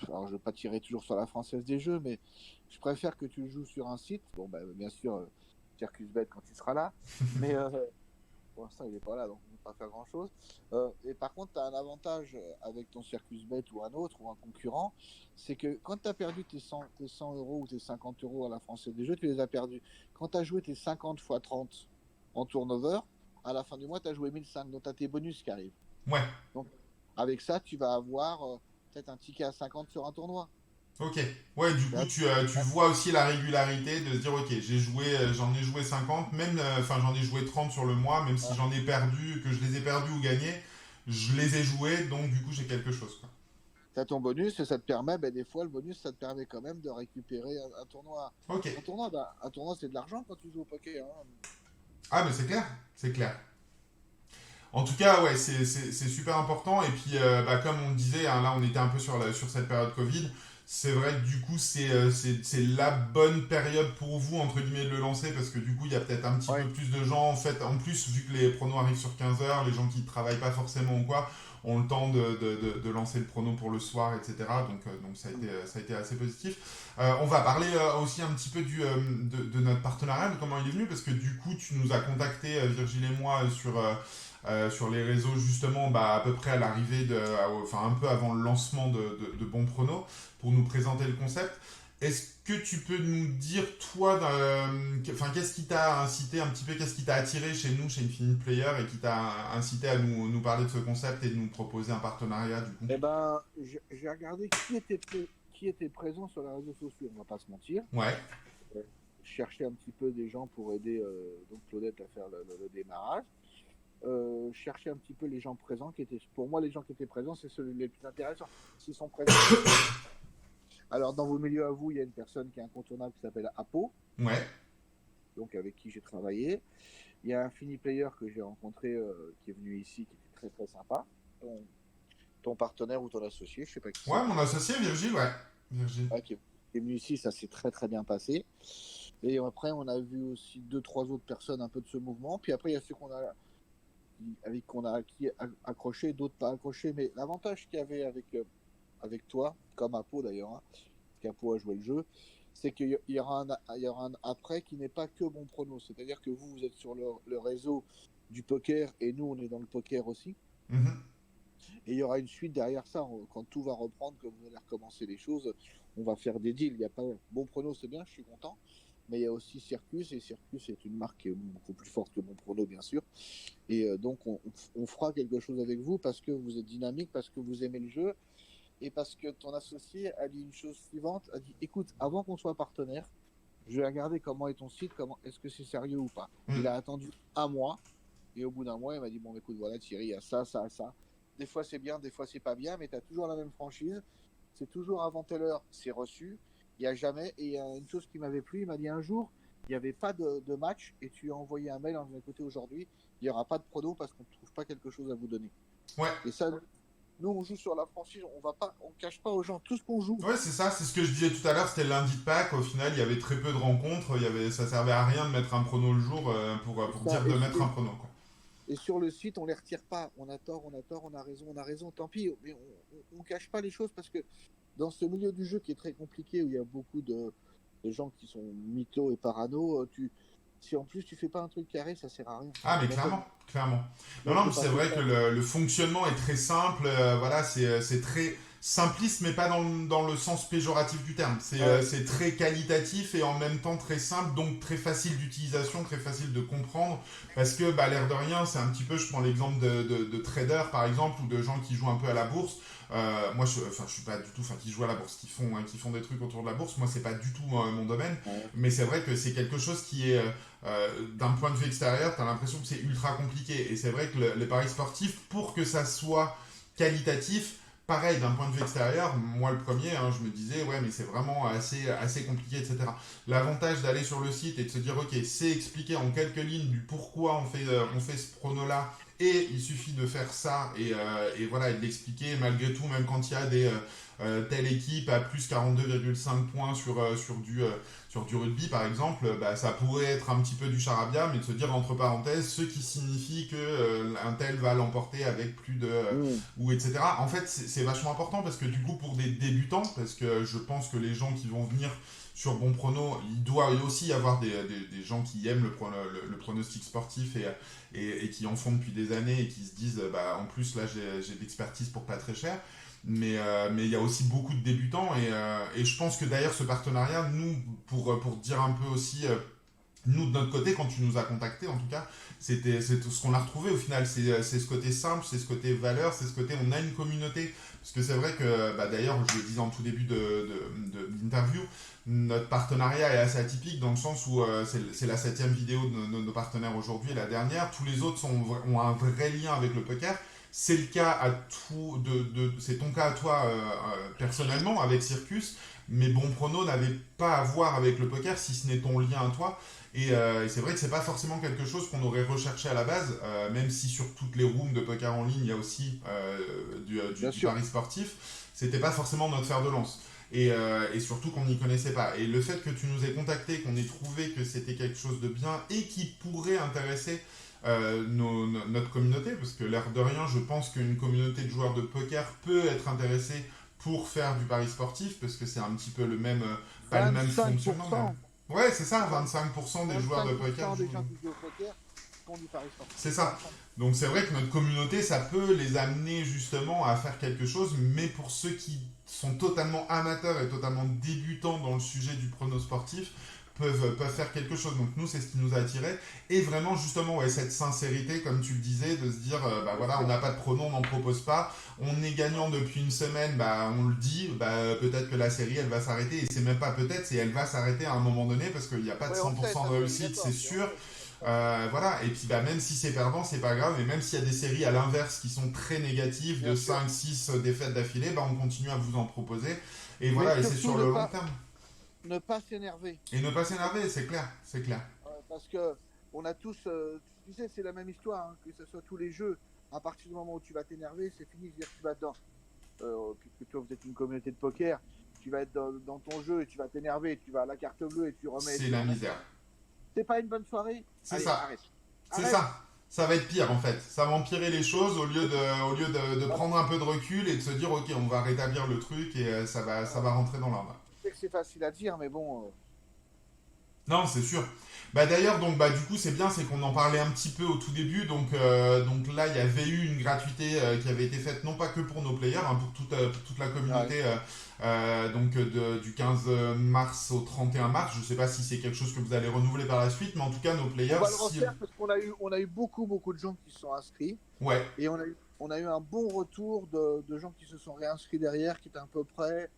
alors je vais pas tirer toujours sur la française des jeux, mais je préfère que tu joues sur un site. Bon, bien sûr, CircusBet quand il sera là, mais pour l'instant il est pas là, donc on ne peut pas faire grand chose. Et par contre, tu as un avantage avec ton CircusBet ou un autre ou un concurrent, c'est que quand tu as perdu tes 100 euros ou tes 50 euros à la française des jeux, tu les as perdus. Quand tu as joué tes 50 x 30 en turnover, à la fin du mois, tu as joué 1005, donc tu as tes bonus qui arrivent. Ouais, Donc, avec ça, tu vas avoir peut-être un ticket à 50 sur un tournoi. ok. Ouais, du coup, Là, tu vois aussi la régularité de se dire, ok, j'en ai joué 50, même, enfin, j'en ai joué 30 sur le mois, même si j'en ai perdu, que je les ai perdus ou gagnés, je les ai joués, donc du coup, j'ai quelque chose, quoi. tu as ton bonus et ça te permet, des fois, le bonus, ça te permet quand même de récupérer un tournoi. Ok. Un tournoi, c'est de l'argent quand tu joues au poker. Hein. Ah, mais c'est clair, c'est clair. En tout cas, ouais, c'est super important. Et puis, comme on le disait, hein, là, on était un peu sur cette période Covid. C'est vrai que du coup, c'est la bonne période pour vous, entre guillemets, de le lancer, parce que du coup, il y a peut-être un petit peu Ouais. plus de gens. En fait, en plus, vu que les pronos arrivent sur 15 heures, les gens qui ne travaillent pas forcément ou quoi, ont le temps de lancer le prono pour le soir, etc. Donc ça a été assez positif. On va parler aussi un petit peu de notre partenariat, de comment il est venu, parce que du coup, tu nous as contacté, Virgile et moi, sur les réseaux justement à peu près à l'arrivée enfin un peu avant le lancement de Bon Prono pour nous présenter le concept. Est-ce que tu peux nous dire toi, enfin qu'est-ce qui t'a incité un petit peu, qu'est-ce qui t'a attiré chez nous, chez Infinite Player et qui t'a incité à nous parler de ce concept et de nous proposer un partenariat du coup? Eh j'ai regardé qui était présent sur les réseaux sociaux, on va pas se mentir. Ouais, Je cherchais un petit peu des gens pour aider donc Claudette à faire le démarrage. Chercher un petit peu les gens présents qui étaient, pour moi, les gens qui étaient présents, c'est ceux les plus intéressants. S'ils sont présents. Alors, dans vos milieux à vous, il y a une personne qui est incontournable qui s'appelle Apo, ouais, donc avec qui j'ai travaillé. Il y a un Fini Player que j'ai rencontré qui est venu ici, qui était très très sympa. Ton partenaire ou ton associé, je sais pas qui c'est. ouais, mon associé Virgile, ouais, Virgile. Qui est venu ici, ça s'est très très bien passé. Et après, on a vu aussi 2-3 autres personnes un peu de ce mouvement. Puis après, il y a ceux avec qu'on a accroché, d'autres pas accrochés. Mais l'avantage qu'il y avait avec toi, comme Apo d'ailleurs, hein, parce qu'Apo a joué le jeu, c'est qu'il y aura un après qui n'est pas que bon prono. C'est-à-dire que vous êtes sur le réseau du poker et nous, on est dans le poker aussi. Mhm. Et il y aura une suite derrière ça. Quand tout va reprendre, que vous allez recommencer les choses, on va faire des deals. Il y a pas bon prono, c'est bien, je suis content. Mais il y a aussi Circus, et Circus est une marque qui est beaucoup plus forte que Bon Prono, bien sûr. Et donc, on fera quelque chose avec vous parce que vous êtes dynamique, parce que vous aimez le jeu, et parce que ton associé a dit une chose suivante, a dit, écoute, avant qu'on soit partenaire, je vais regarder comment est ton site, est-ce que c'est sérieux ou pas. Il Mhm. a attendu un mois, et au bout d'un mois, il m'a dit, bon, écoute, voilà, Thierry, il y a ça, ça, ça. Des fois, c'est bien, des fois, c'est pas bien, mais tu as toujours la même franchise. C'est toujours avant telle heure, c'est reçu. Il n'y a jamais. Et il y a une chose qui m'avait plu, il m'a dit un jour, il n'y avait pas de match, et tu as envoyé un mail en disant, écoutez, aujourd'hui, il n'y aura pas de prono parce qu'on ne trouve pas quelque chose à vous donner. Ouais. Et ça, nous, on joue sur la franchise, on cache pas aux gens tout ce qu'on joue. Ouais, c'est ça, c'est ce que je disais tout à l'heure, c'était le lundi de Pâques, au final il y avait très peu de rencontres, ça servait à rien de mettre un prono le jour pour Ça, dire de mettre un prono, quoi. et sur le site, on les retire pas. On a tort, on a raison, tant pis. Mais on cache pas les choses parce que dans ce milieu du jeu qui est très compliqué, où il y a beaucoup de gens qui sont mythos et parano, si en plus tu fais pas un truc carré, ça sert à rien. Ah, mais Il y a pas de- clairement, clairement. Non, Donc non, j'ai mais c'est pas fait vrai que ça. le fonctionnement est très simple, voilà, c'est très simpliste, mais pas dans le sens péjoratif du terme. Ouais. C'est très qualitatif et en même temps très simple, donc très facile d'utilisation, très facile de comprendre, parce que, l'air de rien, c'est un petit peu, je prends l'exemple de traders, par exemple, ou de gens qui jouent un peu à la bourse. Moi, je suis pas du tout, enfin, qui jouent à la bourse, qui font des trucs autour de la bourse. Moi, c'est pas du tout mon domaine, Ouais. mais c'est vrai que c'est quelque chose qui est d'un point de vue extérieur, tu as l'impression que c'est ultra compliqué. Et c'est vrai que les paris sportifs, pour que ça soit qualitatif, pareil, d'un point de vue extérieur, moi le premier, hein, je me disais, ouais, mais c'est vraiment assez compliqué, etc. L'avantage d'aller sur le site et de se dire, ok, c'est expliqué en quelques lignes du pourquoi on fait ce prono-là, et il suffit de faire ça, et voilà, et de l'expliquer, malgré tout, même quand il y a telle équipe à plus 42,5 points sur du rugby, par exemple, bah, ça pourrait être un petit peu du charabia, mais de se dire, entre parenthèses, ce qui signifie que un tel va l'emporter avec plus de ou etc. En fait, c'est vachement important parce que du coup, pour des débutants, parce que je pense que les gens qui vont venir sur Bon Prono, il doit aussi y avoir des gens qui aiment le pronostic sportif et qui en font depuis des années et qui se disent, bah, en plus, là, j'ai de l'expertise pour pas très cher. Mais il y a aussi beaucoup de débutants et je pense que d'ailleurs ce partenariat, nous, pour dire un peu aussi nous, de notre côté, quand tu nous as contactés, en tout cas, c'est tout ce qu'on a retrouvé au final. C'est ce côté simple, c'est ce côté valeur, c'est ce côté on a une communauté. Parce que c'est vrai que, bah, d'ailleurs, je le disais en tout début d'interview, notre partenariat est assez atypique dans le sens où c'est la 7e vidéo de nos partenaires aujourd'hui et la dernière. Tous les autres ont un vrai lien avec le poker. C'est le cas c'est ton cas à toi personnellement avec Circus, mais Bon Prono n'avait pas à voir avec le poker si ce n'est ton lien à toi. Et c'est vrai que c'est pas forcément quelque chose qu'on aurait recherché à la base, même si sur toutes les rooms de poker en ligne, il y a aussi du pari sportif. C'était pas forcément notre fer de lance. Et surtout qu'on n'y connaissait pas. Et le fait que tu nous aies contacté, qu'on ait trouvé que c'était quelque chose de bien et qui pourrait intéresser notre communauté, parce que l'air de rien, je pense qu'une communauté de joueurs de poker peut être intéressée pour faire du pari sportif, parce que c'est un petit peu le même, pas le même fonctionnement. Ouais, c'est ça, 25% des joueurs de poker. 25% des gens qui jouent au poker font du pari sportif. C'est ça. Donc c'est vrai que notre communauté, ça peut les amener justement à faire quelque chose, mais pour ceux qui sont totalement amateurs et totalement débutants dans le sujet du prono sportif, peuvent faire quelque chose. Donc nous, c'est ce qui nous a attirés. Et vraiment, justement, ouais, cette sincérité, comme tu le disais, de se dire, bah voilà, on n'a pas de prono, on n'en propose pas. On est gagnant depuis une semaine, bah on le dit, bah peut-être que la série, elle va s'arrêter. Et c'est même pas peut-être, c'est elle va s'arrêter à un moment donné, parce qu'il n'y a pas de 100% de réussite, c'est sûr. Voilà, et puis bah, même si c'est perdant, c'est pas grave, et même s'il y a des séries à l'inverse qui sont très négatives, de 5-6 défaites d'affilée, bah, on continue à vous en proposer. Et voilà, et c'est sur le long terme. Ne pas s'énerver. Et ne pas s'énerver, c'est clair, c'est clair. Parce que on a tous, tu sais, c'est la même histoire, hein, que ce soit tous les jeux. À partir du moment où tu vas t'énerver, c'est fini, c'est-à-dire que tu vas dedans. Puisque toi, vous êtes une communauté de poker, tu vas être dans ton jeu et tu vas t'énerver, tu vas à la carte bleue et tu remets. C'est la misère. C'est pas une bonne soirée. C'est ça. Arrête. C'est ça. Ça va être pire en fait. Ça va empirer les choses au lieu de prendre un peu de recul et de se dire ok, on va rétablir le truc et ça va rentrer dans l'ordre. Je sais que c'est facile à dire, mais bon. Non, c'est sûr. Bah d'ailleurs, donc bah du coup c'est bien, c'est qu'on en parlait un petit peu au tout début. Donc là, il y avait eu une gratuité qui avait été faite non pas que pour nos players, hein, pour toute la communauté. Donc du 15 mars au 31 mars. Je sais pas si c'est quelque chose que vous allez renouveler par la suite, mais en tout cas nos players. On va le refaire parce qu'on a eu beaucoup de gens qui se sont inscrits. Ouais. Et on a eu un bon retour de gens qui se sont réinscrits derrière, qui étaient à peu près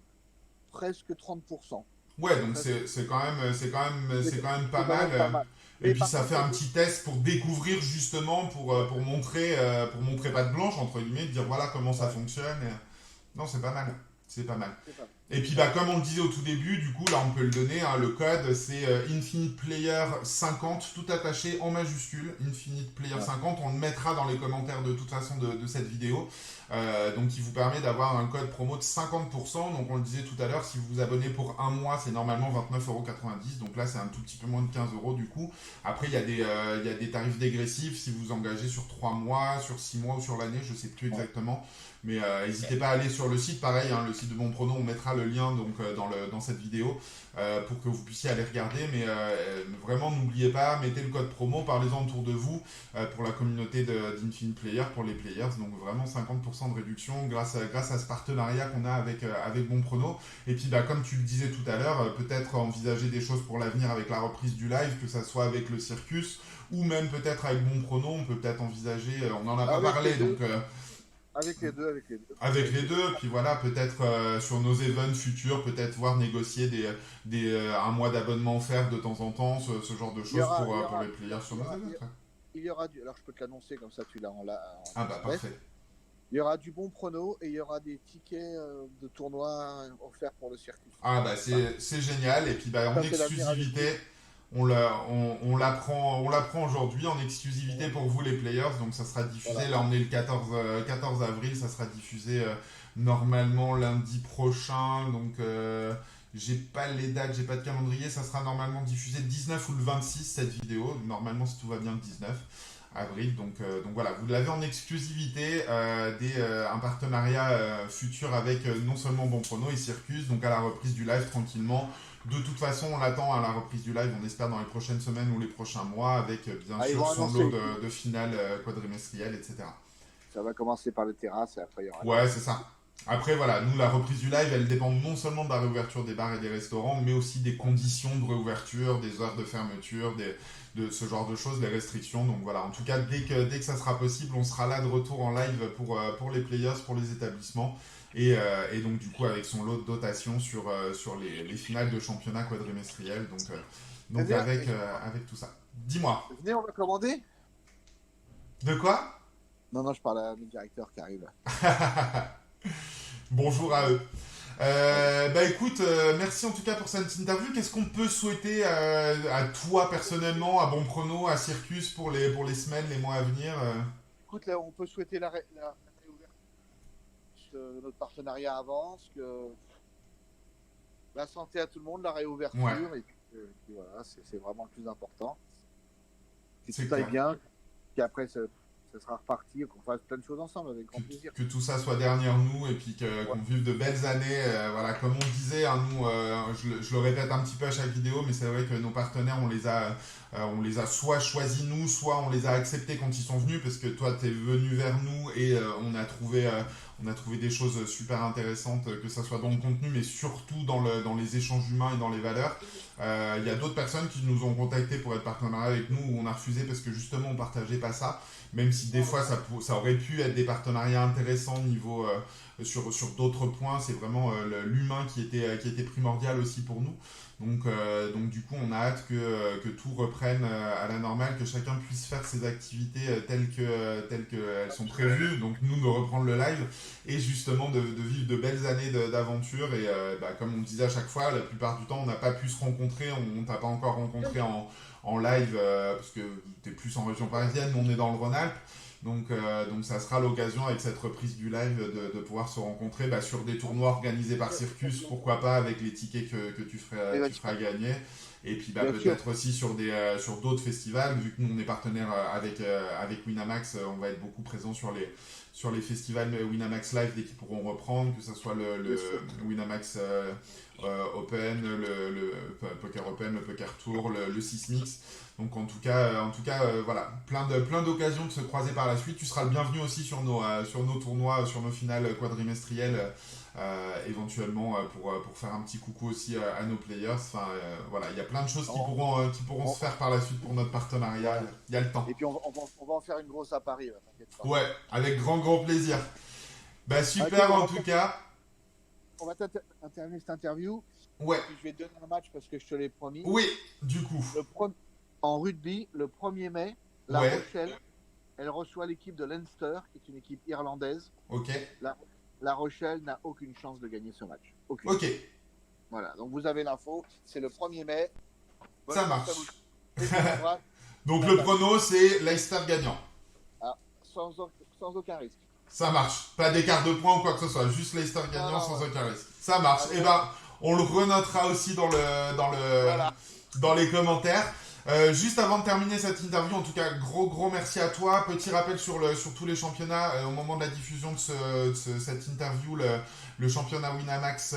presque 30%. Ouais, donc c'est quand même pas mal. Et puis ça fait un petit test pour découvrir justement, pour montrer patte blanche entre guillemets, de dire voilà comment ça fonctionne. Non, c'est pas mal. C'est pas mal. Et puis bah comme on le disait au tout début, du coup là on peut le donner, hein, le code c'est Infinite Player 50, tout attaché en majuscule, Infinite Player 50, on le mettra dans les commentaires de toute façon de cette vidéo. Donc qui vous permet d'avoir un code promo de 50%. Donc on le disait tout à l'heure, si vous vous abonnez pour un mois, c'est normalement 29,90 €. Donc là c'est un tout petit peu moins de 15 € du coup. Après il y a des tarifs dégressifs si vous engagez sur 3 mois, sur 6 mois ou sur l'année, je sais plus exactement. Mais n'hésitez pas à aller sur le site, pareil, hein, le site de Bon Prono, on mettra le lien donc, dans cette vidéo pour que vous puissiez aller regarder. Mais vraiment, n'oubliez pas, mettez le code promo, parlez-en autour de vous pour la communauté d'Infinite Player, pour les players. Donc vraiment 50% de réduction grâce à ce partenariat qu'on a avec Bon Prono. Et puis, bah, comme tu le disais tout à l'heure, peut-être envisager des choses pour l'avenir avec la reprise du live, que ça soit avec le Circus ou même peut-être avec Bon Prono. On peut peut-être envisager, on n'en a pas parlé, donc... Avec les deux. Avec les deux, puis voilà, peut-être sur nos events futurs, peut-être voir négocier un mois d'abonnement offert de temps en temps, ce genre de choses pour les players sur nos events. Il y aura alors je peux te l'annoncer comme ça, tu l'as en Ah bah parfait. Il y aura du bon prono et il y aura des tickets de tournoi offerts pour le circuit. Ah bah Enfin, c'est génial. Et puis bah, en ça, c'est l'avenir avec lui. exclusivité, on l'apprend aujourd'hui en exclusivité Voilà. pour vous les players. Donc ça sera diffusé, Voilà. là on est le 14 avril, ça sera diffusé normalement lundi prochain. Donc j'ai pas les dates, j'ai pas de calendrier. Ça sera normalement diffusé le 19 ou le 26 cette vidéo. Normalement si tout va bien le 19 avril. Donc voilà, vous l'avez en exclusivité, un partenariat futur avec non seulement Bon Prono et Circus, donc à la reprise du live tranquillement. De toute façon, on l'attend à la reprise du live, on espère dans les prochaines semaines ou les prochains mois, avec bien Ah, ils sûr vont son lot annoncer. de finales quadrimestrielles, etc. Ça va commencer par le terrasse et après il y aura le Ouais, reste. c'est ça. Après, voilà, nous, la reprise du live, elle dépend non seulement de la réouverture des bars et des restaurants, mais aussi des conditions de réouverture, des heures de fermeture, de ce genre de choses, des restrictions. Donc voilà, en tout cas, dès que ça sera possible, on sera là de retour en live pour les players, pour les établissements. Et donc, du coup, avec son lot de dotation sur les finales de championnat quadrimestriel. Donc Venez, avec tout ça. Dis-moi, venez, on va commander. de quoi? Non, non, je parle à mon directeur qui arrive. Bonjour à eux. Voilà. Bah écoute, merci en tout cas pour cette interview. Qu'est-ce qu'on peut souhaiter à toi personnellement, à Bon Prono, à Circus pour les semaines, les mois à venir Écoute, là, on peut souhaiter la réouverture, que notre partenariat avance, que la santé à tout le monde, la Ouais, réouverture, et puis voilà, c'est vraiment le plus important. Que c'est tout aille clair. bien, qu'après ça sera reparti, qu'on fasse plein de choses ensemble avec que, grand plaisir. que tout ça soit derrière nous et puis Ouais. qu'on vive de belles années. Voilà, comme on disait, hein, nous, je le répète un petit peu à chaque vidéo, mais c'est vrai que nos partenaires, on les a soit choisis nous, soit on les a acceptés quand ils sont venus, parce que toi, tu es venu vers nous et on a trouvé des choses super intéressantes, que ce soit dans le contenu, mais surtout dans les échanges humains et dans les valeurs. Il y a d'autres personnes qui nous ont contactés pour être partenaires avec nous, où on a refusé parce que justement on partageait pas ça, même si des fois ça aurait pu être des partenariats intéressants sur d'autres points. C'est vraiment l'humain qui était primordial aussi pour nous. Donc du coup, on a hâte que tout reprenne à la normale, que chacun puisse faire ses activités telles qu'elles sont prévues. Donc nous, de reprendre le live et justement de vivre de belles années d'aventure. Et bah, comme on disait à chaque fois, la plupart du temps, on n'a pas pu se rencontrer. On t'a pas encore rencontré en live parce que tu es plus en région parisienne, nous on est dans le Rhône-Alpes. Donc ça sera l'occasion avec cette reprise du live de pouvoir se rencontrer sur des tournois organisés par Circus, pourquoi pas avec les tickets que Et tu feras gagner. Et puis bien sûr, peut-être aussi sur d'autres festivals, vu que nous on est partenaire avec Winamax, on va être beaucoup présent sur les festivals Winamax Live dès qu'ils pourront reprendre, que ce soit bien sûr. le Winamax Open, le Poker Open, le Poker Tour, le Sysmix. Donc en tout cas voilà, plein d'occasions de se croiser par la suite. Tu seras le bienvenu aussi sur nos tournois, sur nos finales quadrimestrielles, éventuellement pour faire un petit coucou aussi à nos players. Enfin voilà, il y a plein de choses On- qui pourront se on- faire par la suite pour notre partenariat. voilà. Il y a le temps. Et puis on va en faire une grosse à Paris, là, t'inquiète pas. Ouais, avec grand plaisir. Bah Ah, écoute, super en tout cas. on va terminer cette interview. Ouais, Et puis je vais te donner un match parce que je te l'ai promis. oui, du coup. En rugby, le 1er mai, La Ouais, Rochelle, elle reçoit l'équipe de Leinster, qui est une équipe irlandaise. ok, La, La Rochelle n'a aucune chance de gagner ce match. Aucune. ok, Voilà, donc vous avez l'info. C'est le 1er mai. Bonne ça chance à marche. vous. Et je vous embrasse. Donc Bye le bye. prono c'est Leicester gagnant. Ah, sans aucun risque. Ça marche. Pas d'écart de points ou quoi que ce soit. Juste Leicester Non, gagnant non, sans ouais. aucun risque. Ça marche. Allez, Et ben, on le renotera aussi voilà. dans les commentaires. Juste avant de terminer cette interview, en tout cas, gros merci à toi. Petit rappel sur tous les championnats. Au moment de la diffusion de cette interview, le championnat Winamax,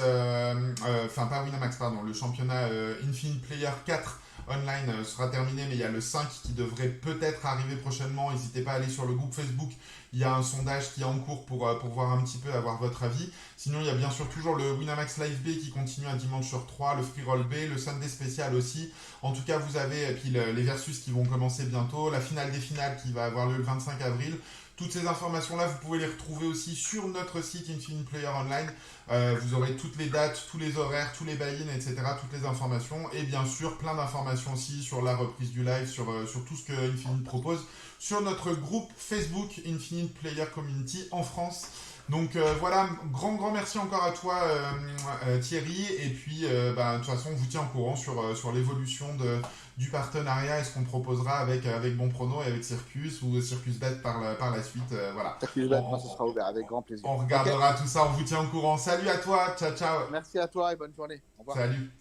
enfin pas Winamax, pardon, le championnat Infinite Player 4 online sera terminé, mais il y a le 5 qui devrait peut-être arriver prochainement. N'hésitez pas à aller sur le groupe Facebook. Il y a un sondage qui est en cours pour voir un petit peu, avoir votre avis. Sinon, il y a bien sûr toujours le Winamax Live B qui continue un dimanche sur 3, le Free Roll B, le Sunday spécial aussi. En tout cas, vous avez et puis les versus qui vont commencer bientôt, la finale des finales qui va avoir lieu le 25 avril. Toutes ces informations-là, vous pouvez les retrouver aussi sur notre site Infinite Player Online. Vous aurez toutes les dates, tous les horaires, tous les buy-in, etc., toutes les informations. Et bien sûr, plein d'informations aussi sur la reprise du live, sur tout ce que Infinite propose, sur notre groupe Facebook Infinite Player Community en France. Donc voilà, grand merci encore à toi Thierry, et puis de toute façon on vous tient au courant sur l'évolution du partenariat et ce qu'on proposera avec Bon Prono et avec Circus ou Circus Bet par la suite. Voilà. Circus Bet, moi, ce sera ouvert avec grand plaisir. On regardera tout ça, on vous tient au courant. Salut à toi, ciao. Merci à toi et bonne journée. Au revoir. Salut.